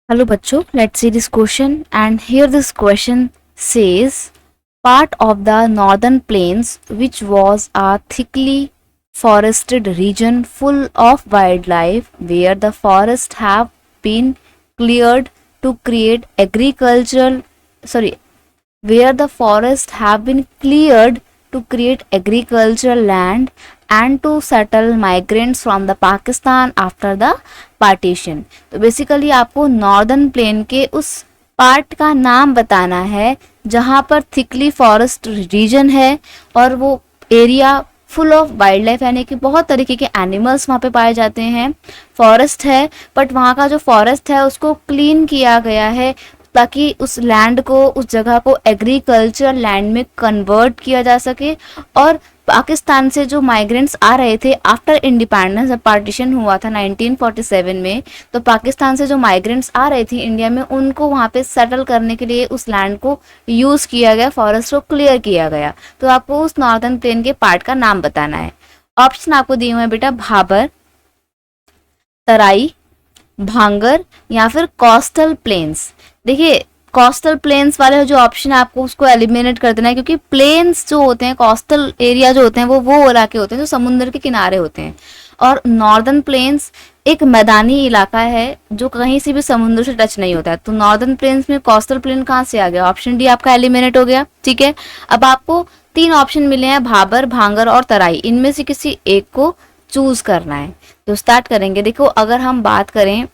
Hello bachcho, let's see this question. And here this question says, part of the northern plains which was a thickly forested region full of wildlife where the forests have been cleared to create agricultural sorry where the forests have been cleared to create agricultural land and to settle migrants from the Pakistan after the partition. तो basically आपको northern plain के उस part का नाम बताना है जहां पर थिकली फॉरेस्ट रीजन है और वो area full of wild life यानी कि बहुत तरीके के एनिमल्स वहाँ पे पाए जाते हैं. फॉरेस्ट है बट वहाँ का जो फॉरेस्ट है उसको क्लीन किया गया है ताकि उस लैंड को उस जगह को एग्रीकल्चर लैंड में कन्वर्ट किया जा सके. और पाकिस्तान से जो माइग्रेंट्स आ रहे थे आफ्टर इंडिपेंडेंस, जब पार्टीशन हुआ था 1947 में, तो पाकिस्तान से जो माइग्रेंट्स आ रहे थे इंडिया में उनको वहाँ पे सेटल करने के लिए उस लैंड को यूज़ किया गया, फॉरेस्ट को क्लियर किया गया. तो आपको उस नॉर्दर्न प्लेन के पार्ट का नाम बताना है. ऑप्शन आपको दिए हुए हैं बेटा, भाबर, तराई, भांगर या फिर कोस्टल प्लेन्स. देखिए कोस्टल प्लेन्स वाले जो ऑप्शन है आपको उसको एलिमिनेट कर देना है क्योंकि प्लेन्स जो होते हैं, कोस्टल एरिया जो होते हैं वो इलाके होते हैं जो समुद्र के किनारे होते हैं. और नॉर्दर्न प्लेन्स एक मैदानी इलाका है जो कहीं से भी समुद्र से टच नहीं होता है. तो नॉर्दर्न प्लेन्स में कोस्टल प्लेन कहाँ से आ गया? ऑप्शन डी आपका एलिमिनेट हो गया. ठीक है, अब आपको 3 ऑप्शन मिले हैं, भाबर, भांगर और तराई. इनमें से किसी एक को चूज करना है. तो स्टार्ट करेंगे. देखो अगर हम बात करें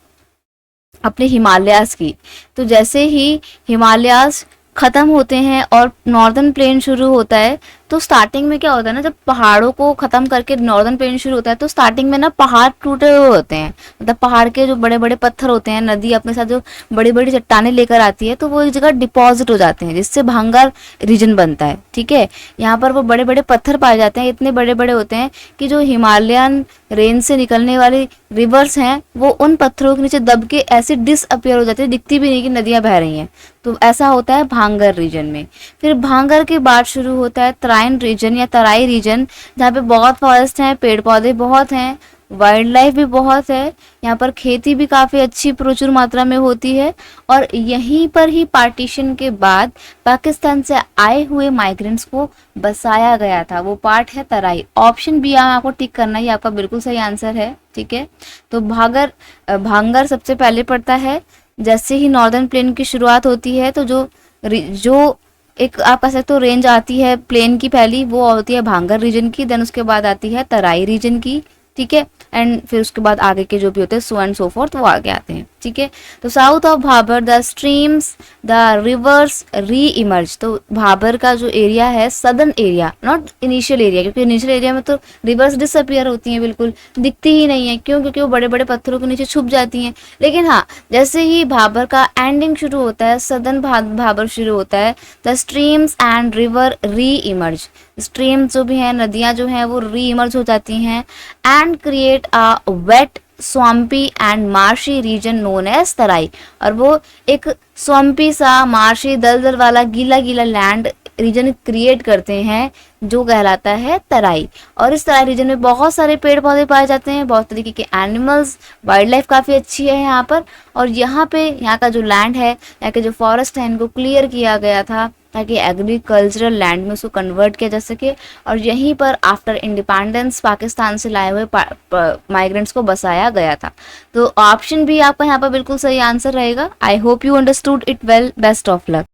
अपने हिमालयाज की, तो जैसे ही हिमालयाज खत्म होते हैं और नॉर्दर्न प्लेन शुरू होता है तो स्टार्टिंग में क्या होता है ना, जब पहाड़ों को खत्म करके नॉर्दर्न प्लेन शुरू होता है तो स्टार्टिंग में ना पहाड़ टूटे हुए होते हैं. मतलब पहाड़ के जो बड़े बड़े पत्थर होते हैं, नदी अपने साथ जो बड़ी बड़ी चट्टानें लेकर आती है तो वो एक जगह डिपॉजिट हो जाते हैं जिससे भांगर रीजन बनता है. ठीक है, यहाँ पर वो बड़े बड़े पत्थर पाए जाते हैं, इतने बड़े बड़े होते हैं कि जो हिमालयन रेंज से निकलने वाली रिवर्स हैं वो उन पत्थरों के नीचे दब के ऐसे डिसअपियर हो जाती है, दिखती भी नहीं कि नदियां बह रही हैं. तो ऐसा होता है भांगर रीजन में. फिर भांगर के बाद शुरू होता है तराइन रीजन या तराई रीजन, जहाँ पे बहुत फॉरेस्ट हैं, पेड़ पौधे बहुत हैं, वाइल्ड लाइफ भी बहुत है. यहाँ पर खेती भी काफ़ी अच्छी प्रचुर मात्रा में होती है. और यहीं पर ही पार्टीशन के बाद पाकिस्तान से आए हुए माइग्रेंट्स को बसाया गया था. वो पार्ट है तराई. ऑप्शन बी आपको टिक करना ही आपका बिल्कुल सही आंसर है. ठीक है, तो भांगर सबसे पहले पड़ता है. जैसे ही नॉर्दर्न प्लेन की शुरुआत होती है तो जो एक आप कह सकते हो रेंज आती है प्लेन की, पहली वो होती है भांगर रीजन की, देन उसके बाद आती है तराई रीजन की. ठीक है, एंड फिर उसके बाद आगे के जो भी होते हैं सो एंड सो फोर्थ वो आगे आते हैं. ठीक है, तो south of Bhabar the streams the reverse री इमर्ज. तो भाबर का जो एरिया है southern area, not initial area, क्योंकि इनिशियल एरिया में तो रिवर्स डिसअपियर होती हैं, बिल्कुल दिखती ही नहीं है. क्यों? क्योंकि वो बड़े बड़े पत्थरों के नीचे छुप जाती हैं. लेकिन हाँ, जैसे ही भाबर का एंडिंग शुरू होता है, सदर्न भाबर शुरू होता है, द स्ट्रीम्स एंड रिवर री इमर्ज. स्ट्रीम्स जो भी हैं, नदियाँ जो हैं वो री इमर्ज हो जाती हैं and create a wet swampy and marshy region known as Terai. और वो एक स्वाम्पी सा, मार्शी, दलदल वाला गीला गीला लैंड रीजन क्रिएट करते हैं जो कहलाता है तराई. और इस तराई रीजन में बहुत सारे पेड़ पौधे पाए जाते हैं, बहुत तरीके के एनिमल्स, वाइल्ड लाइफ काफ़ी अच्छी है यहाँ पर. और यहाँ का जो लैंड है, यहाँ के जो फॉरेस्ट है, इनको क्लियर किया गया था ताकि एग्रीकल्चरल लैंड में उसको कन्वर्ट किया जा सके. और यहीं पर आफ्टर इंडिपेंडेंस पाकिस्तान से लाए हुए माइग्रेंट्स को बसाया गया था. तो ऑप्शन भी आपका यहाँ पर बिल्कुल सही आंसर रहेगा. I hope you understood it well. Best of luck.